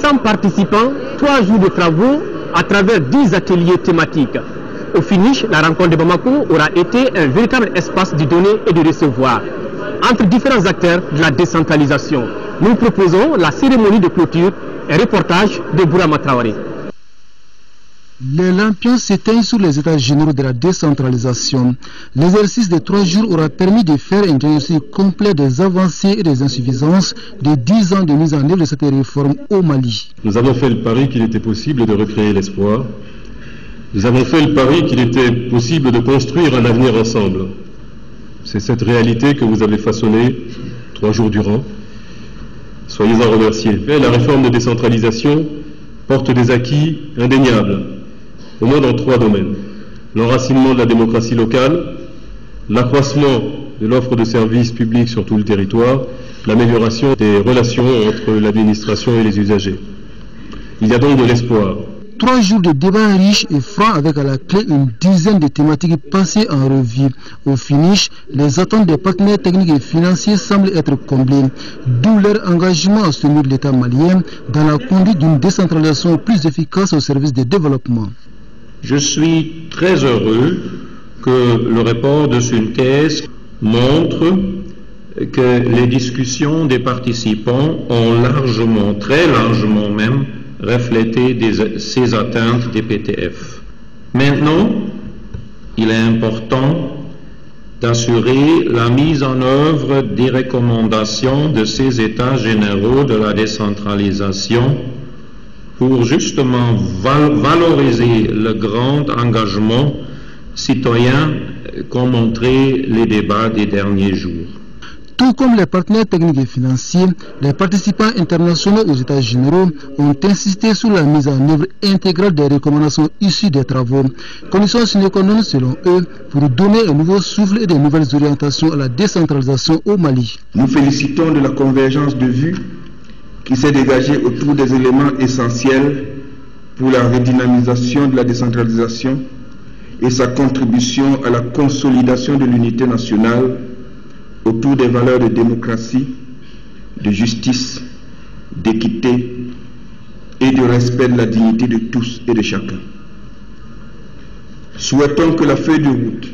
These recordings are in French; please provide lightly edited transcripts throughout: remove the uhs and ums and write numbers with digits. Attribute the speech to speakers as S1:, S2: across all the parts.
S1: 200 participants, 3 jours de travaux à travers 10 ateliers thématiques. Au finish, la rencontre de Bamako aura été un véritable espace de donner et de recevoir entre différents acteurs de la décentralisation. Nous proposons la cérémonie de clôture et reportage de Bourama Traoré.
S2: Les lampions s'éteignent sur les états généraux de la décentralisation. L'exercice de 3 jours aura permis de faire un diagnostic complet des avancées et des insuffisances de 10 ans de mise en œuvre de cette réforme au Mali.
S3: Nous avons fait le pari qu'il était possible de recréer l'espoir. Nous avons fait le pari qu'il était possible de construire un avenir ensemble. C'est cette réalité que vous avez façonnée 3 jours durant. Soyez-en remerciés. La réforme de décentralisation porte des acquis indéniables, au moins dans 3 domaines. L'enracinement de la démocratie locale, l'accroissement de l'offre de services publics sur tout le territoire, l'amélioration des relations entre l'administration et les usagers. Il y a donc de l'espoir.
S2: 3 jours de débats riches et francs avec à la clé une dizaine de thématiques passées en revue. Au finish, les attentes des partenaires techniques et financiers semblent être comblées, d'où leur engagement à soutenir l'État malien dans la conduite d'une décentralisation plus efficace au service du développement.
S4: Je suis très heureux que le rapport de Sulkes montre que les discussions des participants ont largement, très largement même, refléter ces atteintes des PTF. Maintenant, il est important d'assurer la mise en œuvre des recommandations de ces états généraux de la décentralisation pour justement valoriser le grand engagement citoyen qu'ont montré les débats des derniers jours.
S2: Tout comme les partenaires techniques et financiers, les participants internationaux aux États généraux ont insisté sur la mise en œuvre intégrale des recommandations issues des travaux. Conditions sine qua non selon eux pour donner un nouveau souffle et de nouvelles orientations à la décentralisation au Mali.
S5: Nous félicitons de la convergence de vues qui s'est dégagée autour des éléments essentiels pour la redynamisation de la décentralisation et sa contribution à la consolidation de l'unité nationale autour des valeurs de démocratie, de justice, d'équité et de respect de la dignité de tous et de chacun. Souhaitons que la feuille de route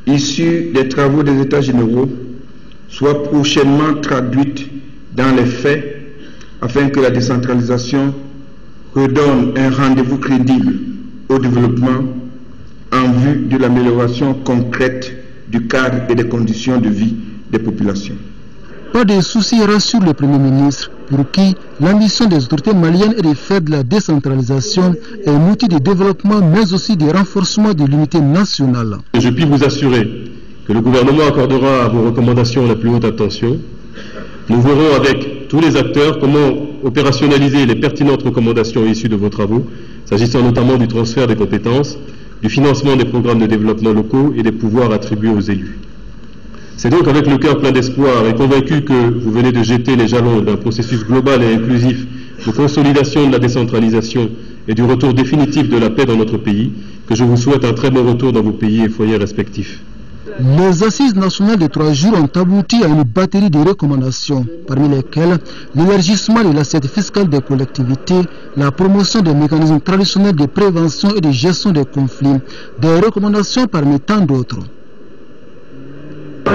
S5: issue des travaux des États généraux soit prochainement traduite dans les faits afin que la décentralisation redonne un rendez-vous crédible au développement en vue de l'amélioration concrète du cadre et des conditions de vie des populations.
S2: Pas de soucis, rassure le Premier ministre, pour qui l'ambition des autorités maliennes est de faire de la décentralisation un outil de développement, mais aussi de renforcement de l'unité nationale.
S3: Je puis vous assurer que le gouvernement accordera à vos recommandations la plus haute attention. Nous verrons avec tous les acteurs comment opérationnaliser les pertinentes recommandations issues de vos travaux, s'agissant notamment du transfert des compétences, du financement des programmes de développement locaux et des pouvoirs attribués aux élus. C'est donc avec le cœur plein d'espoir et convaincu que vous venez de jeter les jalons d'un processus global et inclusif de consolidation de la décentralisation et du retour définitif de la paix dans notre pays, que je vous souhaite un très bon retour dans vos pays et foyers respectifs.
S2: Les assises nationales de 3 jours ont abouti à une batterie de recommandations, parmi lesquelles l'élargissement de l'assiette fiscale des collectivités, la promotion des mécanismes traditionnels de prévention et de gestion des conflits, des recommandations parmi tant d'autres.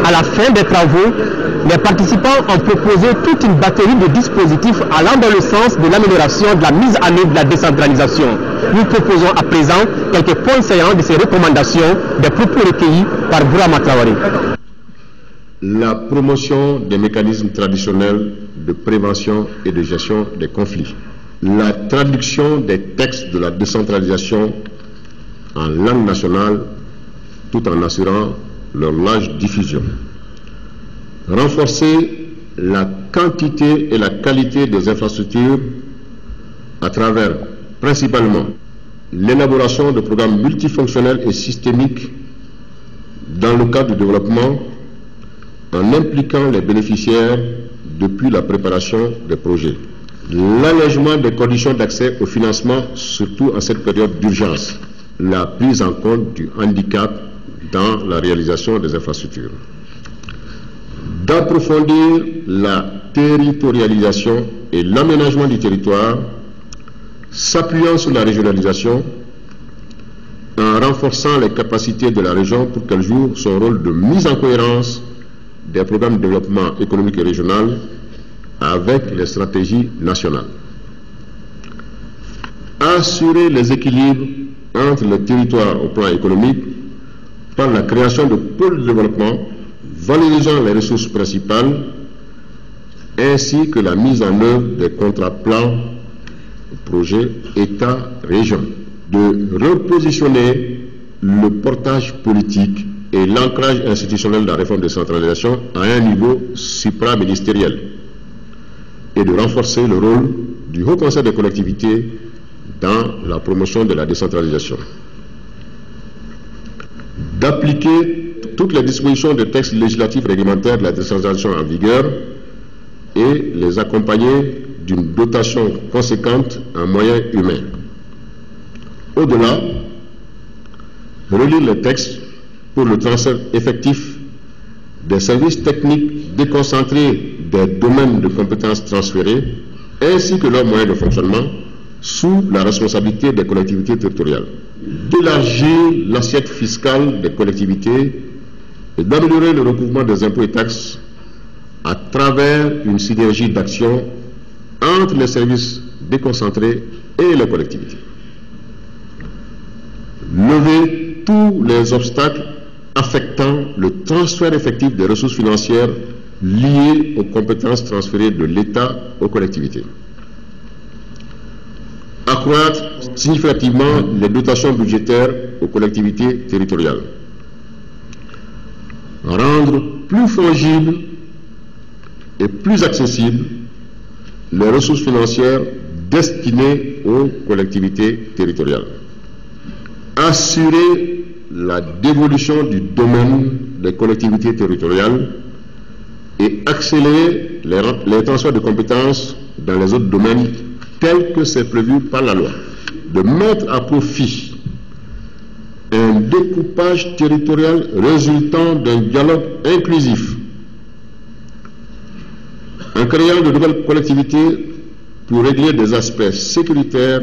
S1: À la fin des travaux, les participants ont proposé toute une batterie de dispositifs allant dans le sens de l'amélioration de la mise en œuvre de la décentralisation. Nous proposons à présent quelques points saillants de ces recommandations, des propos recueillis par Bourama Traoré.
S6: La promotion des mécanismes traditionnels de prévention et de gestion des conflits. La traduction des textes de la décentralisation en langue nationale tout en assurant leur large diffusion. Renforcer la quantité et la qualité des infrastructures à travers principalement l'élaboration de programmes multifonctionnels et systémiques dans le cadre du développement en impliquant les bénéficiaires depuis la préparation des projets. L'allègement des conditions d'accès au financement, surtout en cette période d'urgence. La prise en compte du handicap dans la réalisation des infrastructures. D'approfondir la territorialisation et l'aménagement du territoire, s'appuyant sur la régionalisation, en renforçant les capacités de la région pour qu'elle joue son rôle de mise en cohérence des programmes de développement économique et régional avec les stratégies nationales. Assurer les équilibres entre les territoires au plan économique par la création de pôles de développement valorisant les ressources principales ainsi que la mise en œuvre des contrats plans, projets État-région. De repositionner le portage politique et l'ancrage institutionnel de la réforme de décentralisation à un niveau supraministériel et de renforcer le rôle du Haut Conseil des collectivités dans la promotion de la décentralisation. D'appliquer toutes les dispositions des textes législatifs réglementaires de la décentralisation en vigueur et les accompagner d'une dotation conséquente en moyens humains. Au-delà, relire les textes pour le transfert effectif des services techniques déconcentrés des domaines de compétences transférés, ainsi que leurs moyens de fonctionnement, sous la responsabilité des collectivités territoriales. D'élargir l'assiette fiscale des collectivités et d'améliorer le recouvrement des impôts et taxes à travers une synergie d'action entre les services déconcentrés et les collectivités. Lever tous les obstacles affectant le transfert effectif des ressources financières liées aux compétences transférées de l'État aux collectivités. Accroître significativement les dotations budgétaires aux collectivités territoriales. Rendre plus fongibles et plus accessibles les ressources financières destinées aux collectivités territoriales. Assurer la dévolution du domaine des collectivités territoriales et accélérer les transferts de compétences dans les autres domaines tels que c'est prévu par la loi. De mettre à profit un découpage territorial résultant d'un dialogue inclusif en créant de nouvelles collectivités pour régler des aspects sécuritaires,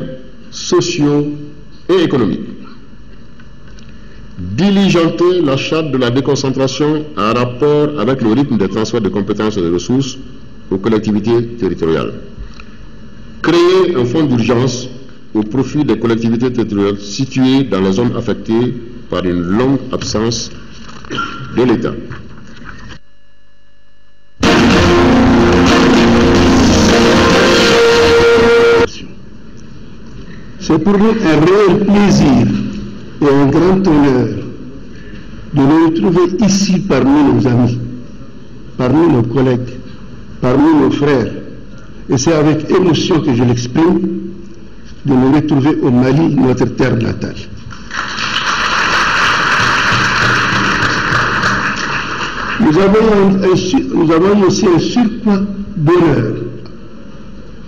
S6: sociaux et économiques. Diligenter la charte de la déconcentration en rapport avec le rythme des transferts de compétences et de ressources aux collectivités territoriales. Créer un fonds d'urgence au profit des collectivités territoriales situées dans les zones affectées par une longue absence de l'État.
S7: C'est pour nous un réel plaisir et un grand honneur de nous retrouver ici parmi nos amis, parmi nos collègues, parmi nos frères. Et c'est avec émotion que je l'exprime de nous retrouver au Mali, notre terre natale. Nous avons aussi un surpoids d'honneur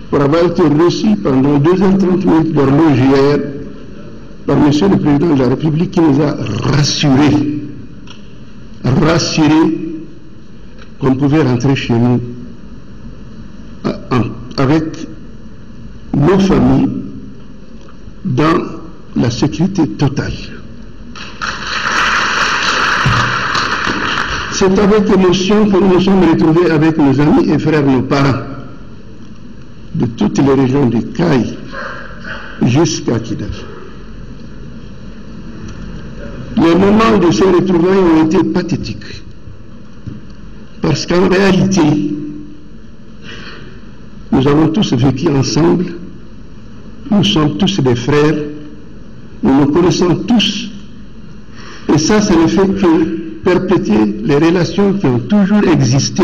S7: pour avoir été reçus pendant 2h30 d'horloge hier par M. le Président de la République qui nous a rassurés qu'on pouvait rentrer chez nous avec nos familles dans la sécurité totale. C'est avec émotion que nous nous sommes retrouvés avec nos amis et frères, nos parents, de toutes les régions du Caille jusqu'à Kidal. Les moments de ces retrouvailles ont été pathétiques, parce qu'en réalité, nous avons tous vécu ensemble, nous sommes tous des frères, nous nous connaissons tous, et ça ne fait que perpétuer les relations qui ont toujours existé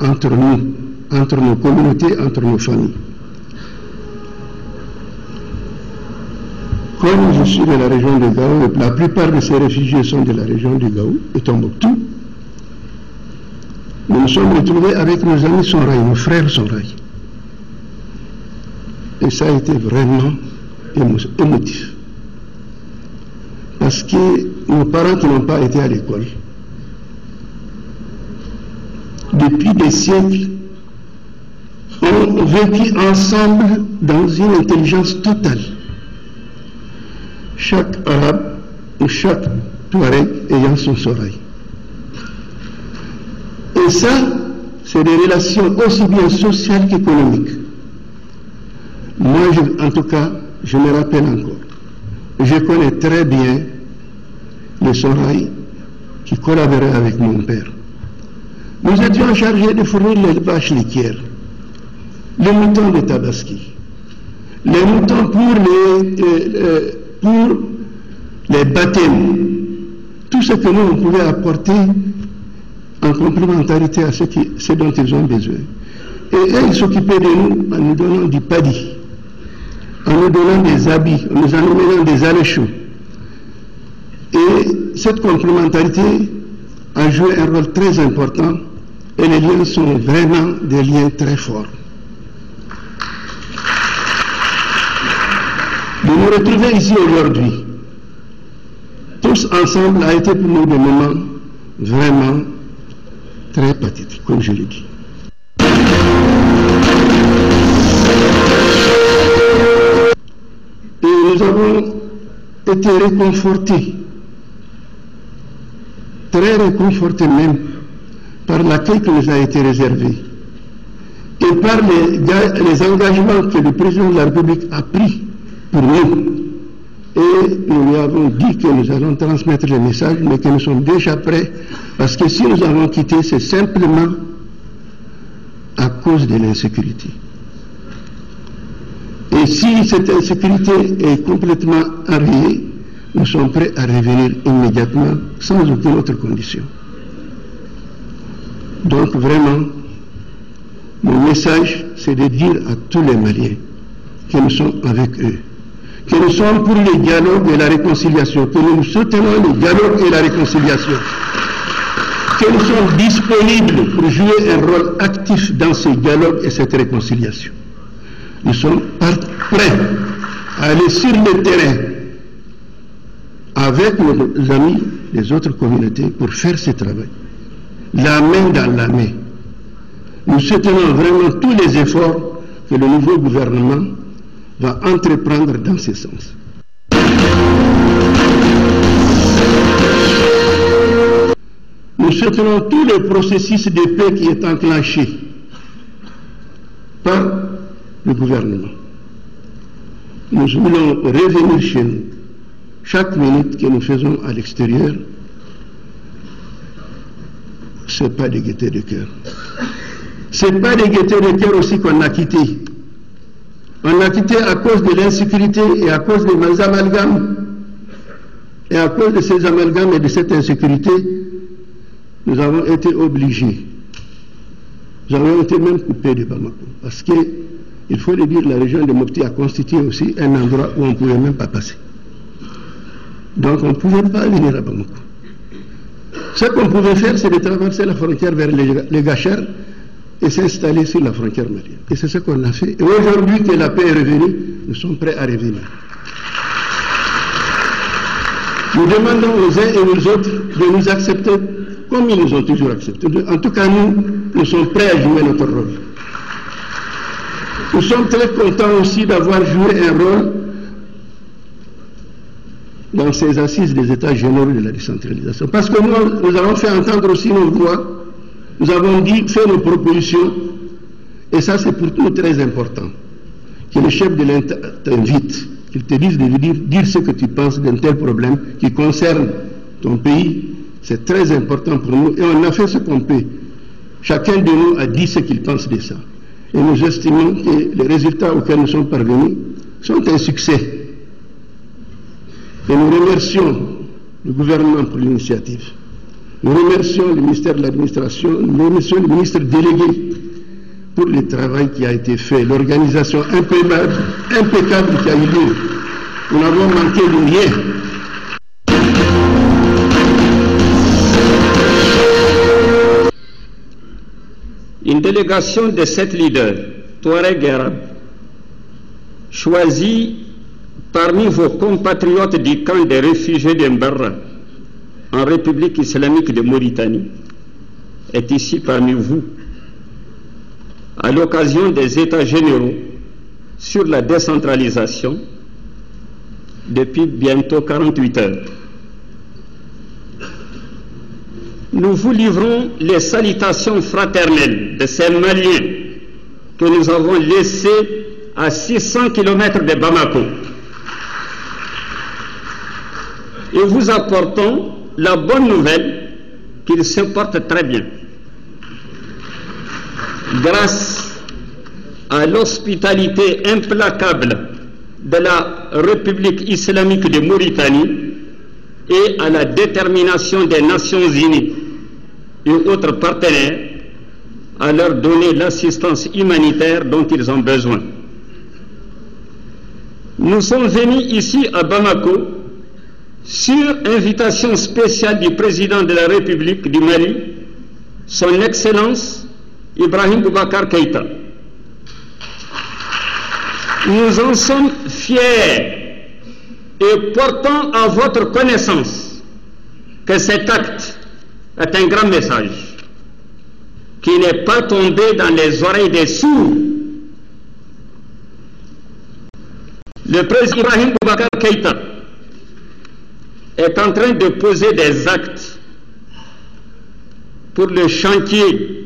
S7: entre nous, entre nos communautés, entre nos familles. Comme je suis de la région de Gao, la plupart de ces réfugiés sont de la région de Gao et Tombouctou, nous nous sommes retrouvés avec nos amis Sonraï, nos frères Sonraï. Et ça a été vraiment émotif. Parce que nos parents qui n'ont pas été à l'école, depuis des siècles, ont avons vécu ensemble dans une intelligence totale. Chaque arabe ou chaque touareg ayant son sorail. Et ça, c'est des relations aussi bien sociales qu'économiques. Moi, en tout cas, je me rappelle encore. Je connais très bien les sorails qui collaboraient avec mon père. Nous étions chargés de fournir les vaches laitières, les moutons de Tabaski, les moutons pour les baptêmes, tout ce que nous on pouvait apporter en complémentarité à ce dont ils ont besoin. Et eux, ils s'occupaient de nous en nous donnant du paddy, en nous donnant des habits, en nous amenant des alléchaux. Et cette complémentarité a joué un rôle très important et les liens sont vraiment des liens très forts. De nous retrouver ici aujourd'hui, tous ensemble, a été pour nous des moments vraiment très pathétiques, comme je l'ai dit. Et nous avons été réconfortés, très réconfortés même, par l'accueil qui nous a été réservé et par les engagements que le président de la République a pris pour nous. Et nous lui avons dit que nous allons transmettre les messages, mais que nous sommes déjà prêts, parce que si nous avons quitté, c'est simplement à cause de l'insécurité. Et si cette insécurité est complètement enrayée, nous sommes prêts à revenir immédiatement, sans aucune autre condition. Donc vraiment, mon message, c'est de dire à tous les Maliens que nous sommes avec eux, que nous sommes pour le dialogue et la réconciliation, que nous soutenons le dialogue et la réconciliation, que nous sommes disponibles pour jouer un rôle actif dans ce dialogue et cette réconciliation. Nous sommes prêts à aller sur le terrain avec nos amis des autres communautés pour faire ce travail, la main dans la main. Nous soutenons vraiment tous les efforts que le nouveau gouvernement va entreprendre dans ce sens. Nous soutenons tous les processus de paix qui est enclenché par le gouvernement. Nous voulons revenir chez nous. Chaque minute que nous faisons à l'extérieur, ce n'est pas de gaieté de cœur. Ce n'est pas de gaieté de cœur aussi qu'on a quitté. On a quitté à cause de l'insécurité et à cause des amalgames. Et à cause de ces amalgames et de cette insécurité, nous avons été obligés. Nous avons été même coupés de Bamako. Parce que, il faut le dire, la région de Mopti a constitué aussi un endroit où on ne pouvait même pas passer. Donc on ne pouvait pas venir à Bamako. Ce qu'on pouvait faire, c'est de traverser la frontière vers les Gachers et s'installer sur la frontière malienne. Et c'est ce qu'on a fait. Et aujourd'hui que la paix est revenue, nous sommes prêts à revenir. Nous demandons aux uns et aux autres de nous accepter comme ils nous ont toujours acceptés. En tout cas, nous sommes prêts à jouer notre rôle. Nous sommes très contents aussi d'avoir joué un rôle dans ces assises des États généraux de la décentralisation. Parce que nous avons fait entendre aussi nos voix, nous avons dit, fait nos propositions, et ça c'est pour nous très important, que le chef de l'État t'invite, qu'il te dise de dire ce que tu penses d'un tel problème qui concerne ton pays. C'est très important pour nous, et on a fait ce qu'on peut. Chacun de nous a dit ce qu'il pense de ça. Et nous estimons que les résultats auxquels nous sommes parvenus sont un succès. Et nous remercions le gouvernement pour l'initiative. Nous remercions le ministère de l'Administration, nous remercions le ministre délégué pour le travail qui a été fait, l'organisation impeccable qui a eu lieu. Nous n'avons manqué de rien.
S8: Une délégation de 7 leaders, Touareg et Arabes, choisis parmi vos compatriotes du camp des réfugiés d'Embarra, en République islamique de Mauritanie, est ici parmi vous, à l'occasion des États généraux sur la décentralisation depuis bientôt 48 heures. Nous vous livrons les salutations fraternelles de ces Maliens que nous avons laissés à 600 km de Bamako. Et vous apportons la bonne nouvelle qu'ils se portent très bien. Grâce à l'hospitalité implacable de la République islamique de Mauritanie et à la détermination des Nations Unies et autres partenaires à leur donner l'assistance humanitaire dont ils ont besoin. Nous sommes venus ici à Bamako sur invitation spéciale du président de la République du Mali, son Excellence Ibrahim Boubacar Keïta. Nous en sommes fiers et portons à votre connaissance que cet acte est un grand message qui n'est pas tombé dans les oreilles des sourds. Le président Ibrahim Boubacar Keïta est en train de poser des actes pour le chantier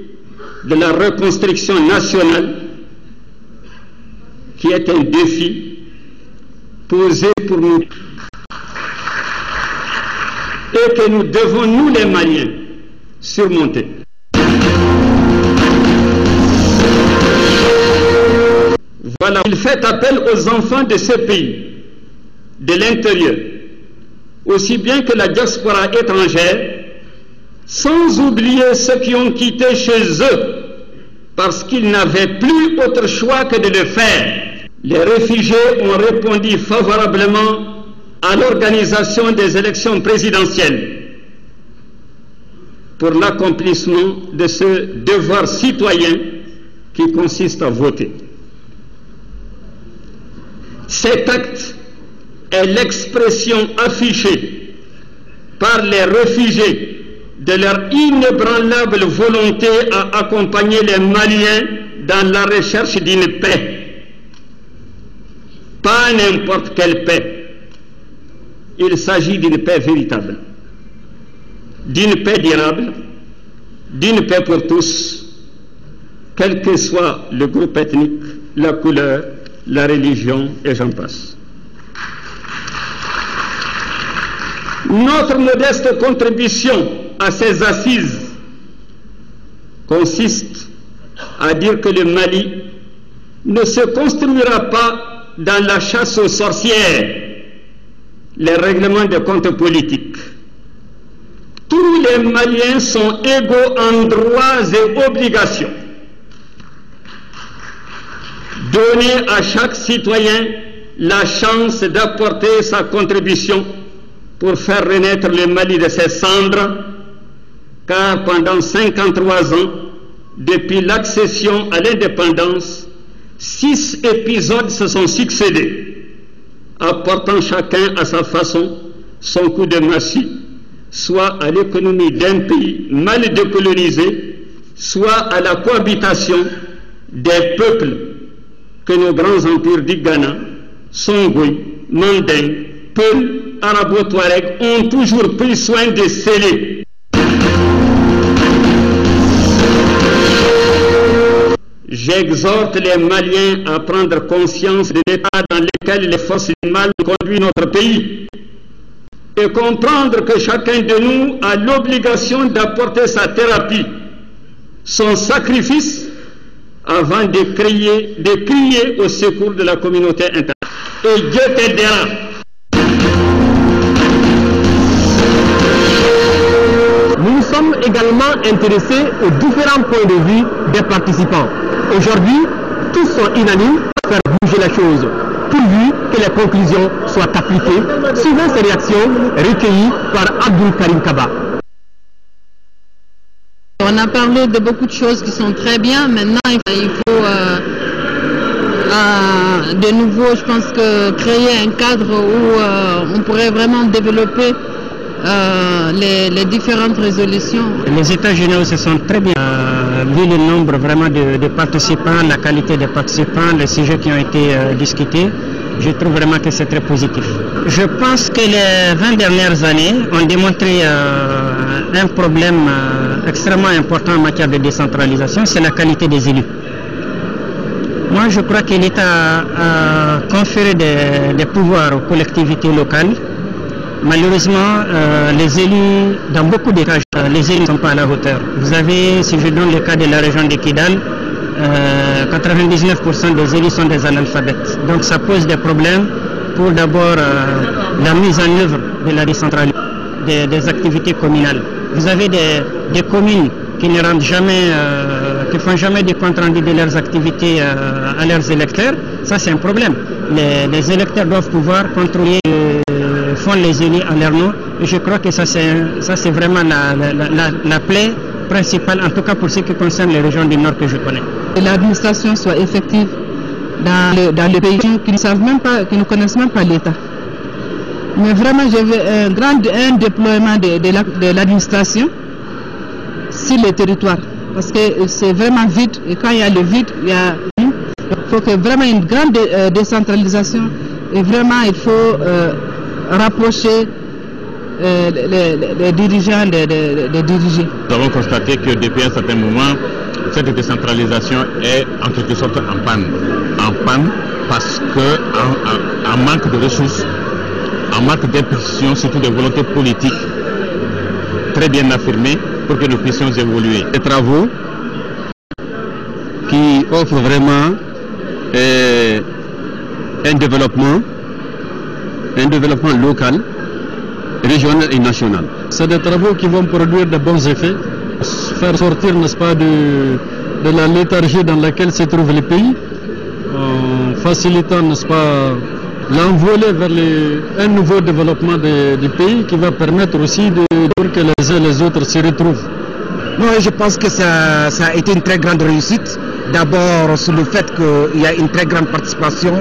S8: de la reconstruction nationale qui est un défi posé pour nous et que nous devons, nous les Maliens, surmonter. Voilà, il fait appel aux enfants de ce pays, de l'intérieur, aussi bien que la diaspora étrangère, sans oublier ceux qui ont quitté chez eux parce qu'ils n'avaient plus autre choix que de le faire. Les réfugiés ont répondu favorablement à l'organisation des élections présidentielles pour l'accomplissement de ce devoir citoyen qui consiste à voter. Cet acte est l'expression affichée par les réfugiés de leur inébranlable volonté à accompagner les Maliens dans la recherche d'une paix. Pas n'importe quelle paix. Il s'agit d'une paix véritable, d'une paix durable, d'une paix pour tous, quel que soit le groupe ethnique, la couleur, la religion et j'en passe. Notre modeste contribution à ces assises consiste à dire que le Mali ne se construira pas dans la chasse aux sorcières, les règlements de comptes politiques. Tous les Maliens sont égaux en droits et obligations. Donner à chaque citoyen la chance d'apporter sa contribution pour faire renaître le Mali de ses cendres, car pendant 53 ans, depuis l'accession à l'indépendance, 6 épisodes se sont succédés, apportant chacun à sa façon son coup de massue, soit à l'économie d'un pays mal décolonisé, soit à la cohabitation des peuples que nos grands empires du Ghana, Songhai, Manding, Peul, Arabo-Touareg ont toujours pris soin de sceller. J'exhorte les Maliens à prendre conscience de l'état dans lequel les forces du mal conduisent notre pays et comprendre que chacun de nous a l'obligation d'apporter sa thérapie, son sacrifice, avant de crier au secours de la communauté internationale. Et Dieu t'aidera.
S1: Nous sommes également intéressés aux différents points de vue des participants. Aujourd'hui, tous sont unanimes à faire bouger la chose, pourvu que les conclusions soient appliquées, suivant ces réactions recueillies par Abdul Karim Kaba.
S9: On a parlé de beaucoup de choses qui sont très bien. Maintenant, il faut de nouveau, je pense que créer un cadre où on pourrait vraiment développer les différentes résolutions.
S10: Les États généraux se sont très bien vu le nombre vraiment de participants, la qualité des participants, les sujets qui ont été discutés, je trouve vraiment que c'est très positif. Je pense que les 20 dernières années ont démontré un problème extrêmement important en matière de décentralisation, c'est la qualité des élus. Moi, je crois que l'État a conféré des pouvoirs aux collectivités locales. Malheureusement, les élus, dans beaucoup de cas, les élus ne sont pas à la hauteur. Vous avez, si je donne le cas de la région de Kidal, 99% des élus sont des analphabètes. Donc ça pose des problèmes pour d'abord la mise en œuvre de la décentralisation des activités communales. Vous avez des communes qui ne rendent jamais, qui font jamais des comptes rendus de leurs activités à leurs électeurs. Ça c'est un problème. Les électeurs doivent pouvoir contrôler font les élus à leur nom, et je crois que ça c'est vraiment la plaie principale, en tout cas pour ce qui concerne les régions du Nord que je connais.
S9: Que l'administration soit effective dans les pays qui ne savent même pas, qui ne connaissent même pas l'État. Mais vraiment, je veux un déploiement de l'administration sur les territoires, parce que c'est vraiment vide, et quand il y a le vide, il faut que vraiment une grande décentralisation, et vraiment il faut rapprocher les dirigeants des dirigés.
S11: Nous avons constaté que depuis un certain moment, cette décentralisation est en quelque sorte en panne. En panne parce qu'en manque de ressources, en manque d'impulsion, surtout de volonté politique très bien affirmée pour que nous puissions évoluer. Des travaux qui offrent vraiment un développement local, régional et national.
S12: C'est des travaux qui vont produire de bons effets, faire sortir, n'est-ce pas, de la léthargie dans laquelle se trouve le pays, en facilitant, n'est-ce pas, l'envolée vers un nouveau développement du pays qui va permettre aussi que les uns et les autres se retrouvent.
S13: Non, je pense que ça a été une très grande réussite. D'abord sur le fait qu'il y a une très grande participation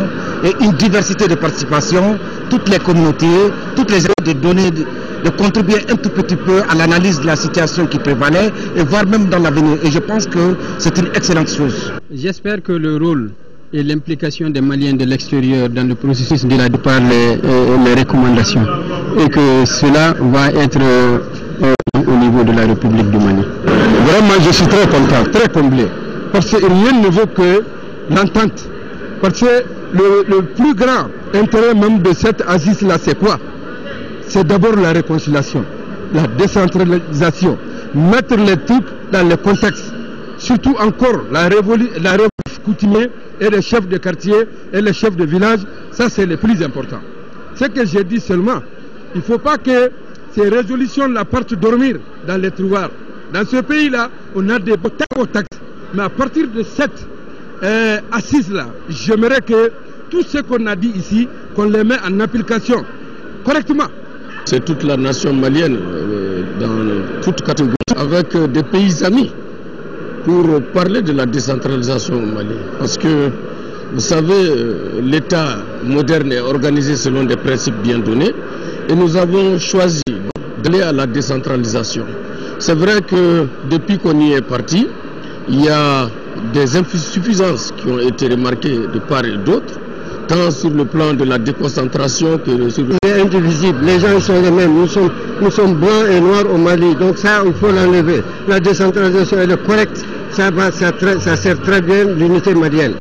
S13: et une diversité de participation, toutes les communautés, toutes les écoles de donner, de contribuer un tout petit peu à l'analyse de la situation qui prévalait et voire même dans l'avenir. Et je pense que c'est une excellente chose.
S12: J'espère que le rôle et l'implication des Maliens de l'extérieur dans le processus de la par les recommandations et que cela va être au niveau de la République du Mali.
S7: Vraiment, je suis très content, très comblé. Parce que rien ne vaut que l'entente. Parce que le plus grand intérêt même de cette assise-là, c'est quoi? C'est d'abord la réconciliation, la décentralisation, mettre les trucs dans le contexte. Surtout encore la révolution coutumière et les chefs de quartier et les chefs de village, ça c'est le plus important. Ce que j'ai dit seulement, il ne faut pas que ces résolutions-là partent dormir dans les tiroirs. Dans ce pays-là, on a des taxes. Mais à partir de cette assise-là, j'aimerais que tout ce qu'on a dit ici, qu'on les met en application correctement.
S12: C'est toute la nation malienne, dans toute catégorie, avec des pays amis, pour parler de la décentralisation au Mali. Parce que, vous savez, l'État moderne est organisé selon des principes bien donnés, et nous avons choisi d'aller à la décentralisation. C'est vrai que depuis qu'on y est parti, il y a des insuffisances qui ont été remarquées de part et d'autre, tant sur le plan de la déconcentration que sur le...
S7: C'est indivisible, les gens sont les mêmes, nous sommes blancs et noirs au Mali, donc ça il faut l'enlever. La décentralisation elle est correcte, ça sert très bien l'unité malienne.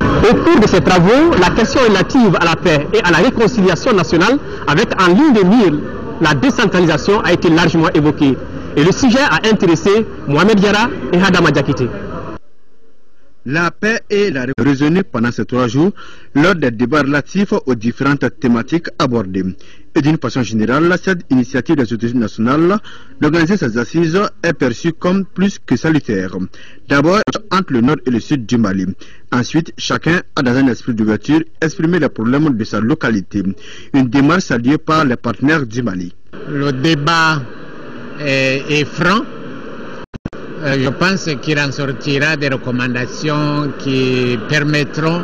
S1: Au cours de ces travaux, la question relative à la paix et à la réconciliation nationale, avec en ligne de mire la décentralisation, a été largement évoquée. Et le sujet a intéressé Mohamed Diarra et Hadama Diakité.
S14: La paix et la résonnée pendant ces 3 jours lors des débats relatifs aux différentes thématiques abordées. Et d'une façon générale, cette initiative des autorités nationales d'organiser ces assises est perçue comme plus que salutaire. D'abord, entre le nord et le sud du Mali. Ensuite, chacun a dans un esprit d'ouverture exprimé les problèmes de sa localité. Une démarche saluée par les partenaires du Mali.
S15: Le débat est franc. Je pense qu'il en sortira des recommandations qui permettront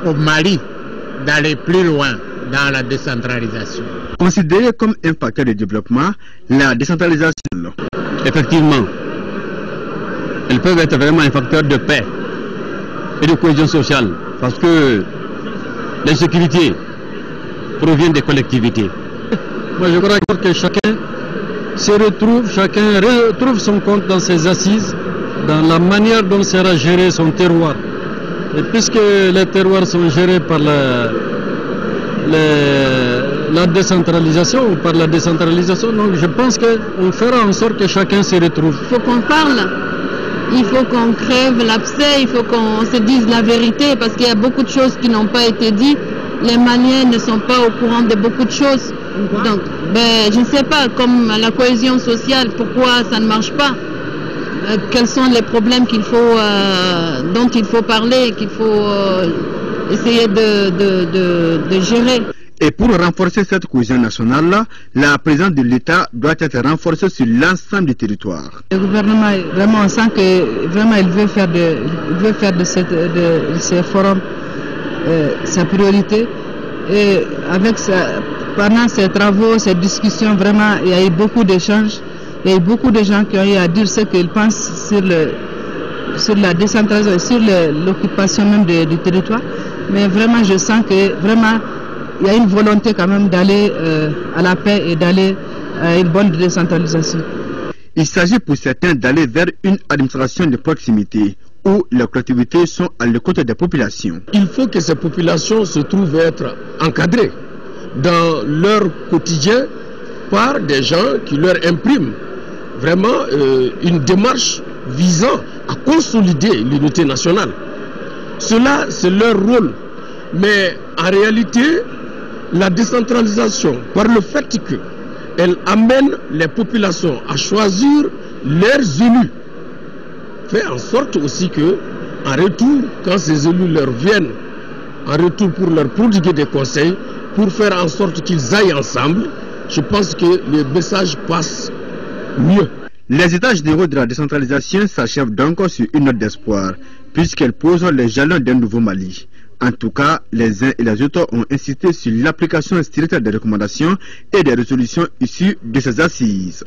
S15: au Mali d'aller plus loin dans la décentralisation.
S14: Considérée comme un facteur de développement, la décentralisation
S1: effectivement, elles peuvent être vraiment un facteur de paix et de cohésion sociale, parce que l'insécurité provient des collectivités.
S12: Moi, je crois que chacun se retrouve, chacun retrouve son compte dans ses assises, dans la manière dont sera géré son terroir. Et puisque les terroirs sont gérés par la décentralisation ou par la décentralisation, donc je pense qu'on fera en sorte que chacun se retrouve.
S9: Il faut qu'on parle, il faut qu'on crève l'abcès, il faut qu'on se dise la vérité, parce qu'il y a beaucoup de choses qui n'ont pas été dites. Les Maliens ne sont pas au courant de beaucoup de choses. Donc, je ne sais pas, comme la cohésion sociale, pourquoi ça ne marche pas? Quels sont les problèmes dont il faut parler, qu'il faut essayer de gérer?
S14: Et pour renforcer cette cohésion nationale, la présence de l'État doit être renforcée sur l'ensemble du territoire.
S9: Le gouvernement, vraiment, on sent que vraiment il veut faire de ces forums sa priorité. Et avec pendant ces travaux, ces discussions, vraiment, il y a eu beaucoup d'échanges. Il y a eu beaucoup de gens qui ont eu à dire ce qu'ils pensent sur la décentralisation, sur l'occupation même du territoire. Mais vraiment, je sens que vraiment, il y a une volonté quand même d'aller à la paix et d'aller à une bonne décentralisation.
S14: Il s'agit pour certains d'aller vers une administration de proximité où les collectivités sont à l'écoute des populations.
S12: Il faut que ces populations se trouvent être encadrées dans leur quotidien par des gens qui leur impriment vraiment une démarche visant à consolider l'unité nationale. Cela, c'est leur rôle. Mais en réalité, la décentralisation, par le fait qu'elle amène les populations à choisir leurs élus, fait en sorte aussi que, en retour, quand ces élus leur viennent, en retour pour leur prodiguer des conseils, pour faire en sorte qu'ils aillent ensemble, je pense que le message passe mieux.
S14: Les états généraux de la décentralisation s'achèvent donc sur une note d'espoir, puisqu'elle pose les jalons d'un nouveau Mali. En tout cas, les uns et les autres ont insisté sur l'application stricte des recommandations et des résolutions issues de ces assises.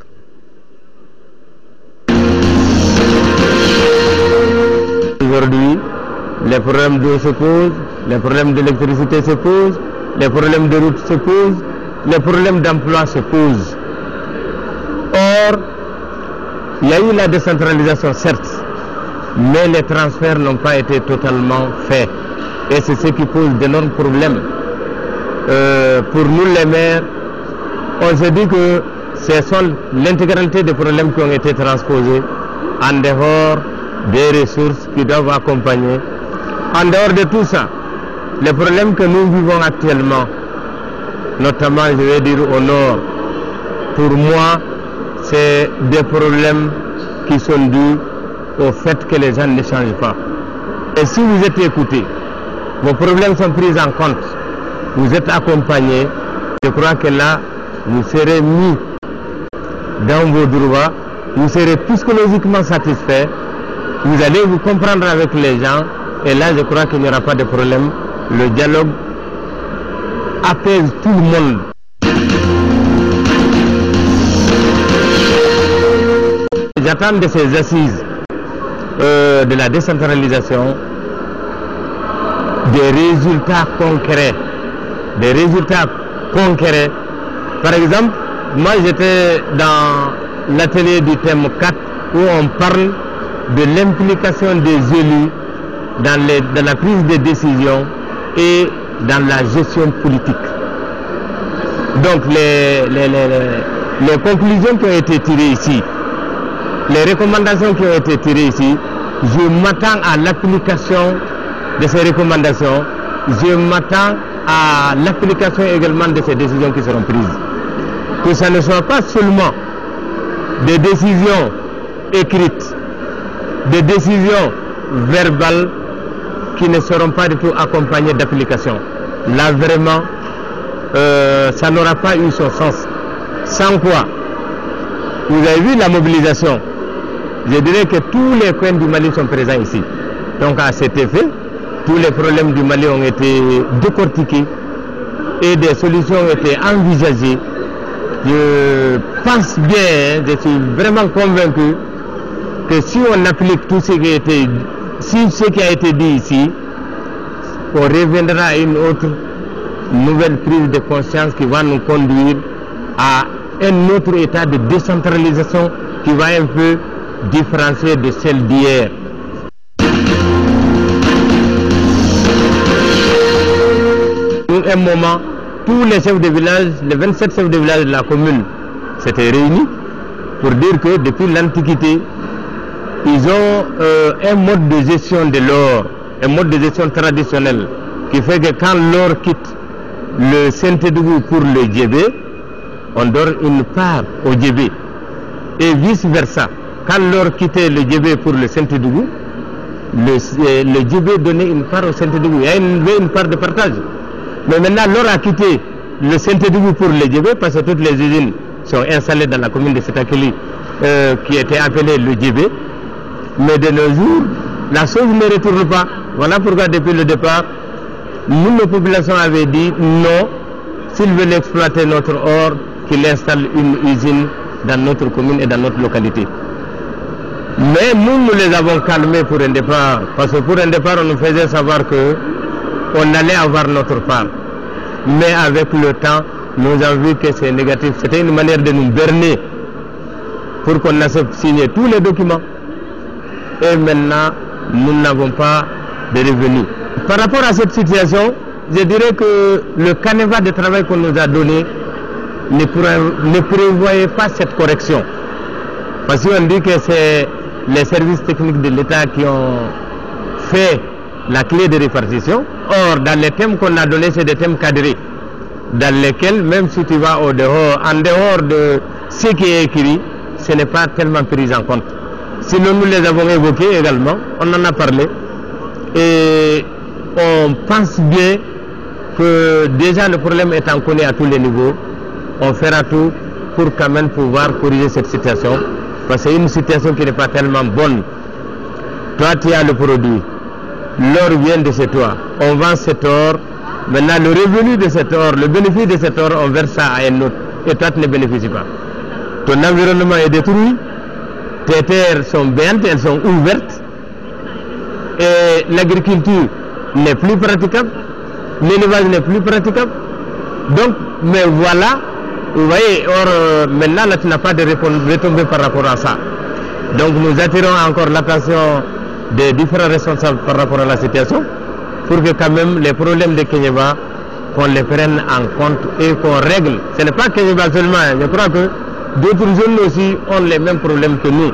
S1: Aujourd'hui, les problèmes d'eau se posent, les problèmes d'électricité se posent, les problèmes de route se posent, les problèmes d'emploi se posent. Or, il y a eu la décentralisation, certes, mais les transferts n'ont pas été totalement faits. Et c'est ce qui pose d'énormes problèmes. Pour nous les maires, on se dit que ce sont l'intégralité des problèmes qui ont été transposés en dehors des ressources qui doivent accompagner. En dehors de tout ça, les problèmes que nous vivons actuellement, notamment je vais dire au nord, pour moi, c'est des problèmes qui sont dus au fait que les gens ne changent pas. Et si vous êtes écoutés, vos problèmes sont pris en compte, vous êtes accompagnés, je crois que là, vous serez mis dans vos droits, vous serez psychologiquement satisfait, vous allez vous comprendre avec les gens, et là je crois qu'il n'y aura pas de problème. Le dialogue apaise tout le monde. J'attends de ces assises de la décentralisation des résultats concrets. Des résultats concrets. Par exemple, moi j'étais dans l'atelier du thème 4 où on parle de l'implication des élus dans la prise de décision et dans la gestion politique. Donc les conclusions qui ont été tirées ici, les recommandations qui ont été tirées ici, je m'attends à l'application de ces recommandations, je m'attends à l'application également de ces décisions qui seront prises. Que ça ne soit pas seulement des décisions écrites, des décisions verbales qui ne seront pas du tout accompagnées d'application. Là vraiment, ça n'aura pas eu son sens. Sans quoi, vous avez vu la mobilisation. Je dirais que tous les coins du Mali sont présents ici. Donc à cet effet, tous les problèmes du Mali ont été décortiqués et des solutions ont été envisagées Je pense bien, je suis vraiment convaincu que si on applique tout ce qui a été dit ici, on reviendra à une autre nouvelle prise de conscience qui va nous conduire à un autre état de décentralisation qui va un peu différencier de celle d'hier. À un moment, tous les chefs de village, les 27 chefs de village de la commune s'étaient réunis pour dire que depuis l'Antiquité, ils ont un mode de gestion de l'or, un mode de gestion traditionnel qui fait que quand l'or quitte le Saint-Dougou pour le Djébé, on donne une part au Djébé. Et vice versa, quand l'or quittait le Djébé pour le Saint-Dougou, le Djébé donnait une part au Saint-Dougou. Il y a une part de partage. Mais maintenant, l'or a quitté le Saint-Dougou pour le Djébé parce que toutes les usines sont installées dans la commune de Setakili qui était appelée le Djébé. Mais de nos jours, la chose ne retourne pas. Voilà pourquoi depuis le départ, nous, nos populations avaient dit non, s'ils veulent exploiter notre or, qu'ils installent une usine dans notre commune et dans notre localité. Mais nous les avons calmés pour un départ, parce que pour un départ, on nous faisait savoir qu'on allait avoir notre part. Mais avec le temps, nous avons vu que c'est négatif. C'était une manière de nous berner pour qu'on accepte signer tous les documents. Et maintenant, nous n'avons pas de revenus. Par rapport à cette situation, je dirais que le canevas de travail qu'on nous a donné ne prévoyait pas cette correction. Parce qu'on dit que c'est les services techniques de l'État qui ont fait la clé de répartition. Or, dans les thèmes qu'on a donnés, c'est des thèmes cadrés, dans lesquels, même si tu vas en dehors de ce qui est écrit, ce n'est pas tellement pris en compte. Sinon, nous les avons évoqués également, on en a parlé, et on pense bien que déjà le problème étant connu à tous les niveaux, on fera tout pour quand même pouvoir corriger cette situation, parce que c'est une situation qui n'est pas tellement bonne. Toi, tu as le produit, l'or vient de chez toi, on vend cet or, maintenant le revenu de cet or, le bénéfice de cet or, on verse ça à un autre, et toi tu ne bénéficies pas. Ton environnement est détruit, tes terres sont béantes, elles sont ouvertes, et l'agriculture n'est plus praticable, l'élevage n'est plus praticable. Donc, mais voilà, vous voyez, or maintenant là tu n'as pas de retombées par rapport à ça. Donc nous attirons encore l'attention des différents responsables par rapport à la situation, pour que quand même les problèmes de Kenyeba, qu'on les prenne en compte et qu'on règle. Ce n'est pas Kenyeba seulement, je crois que d'autres zones aussi ont les mêmes problèmes que nous.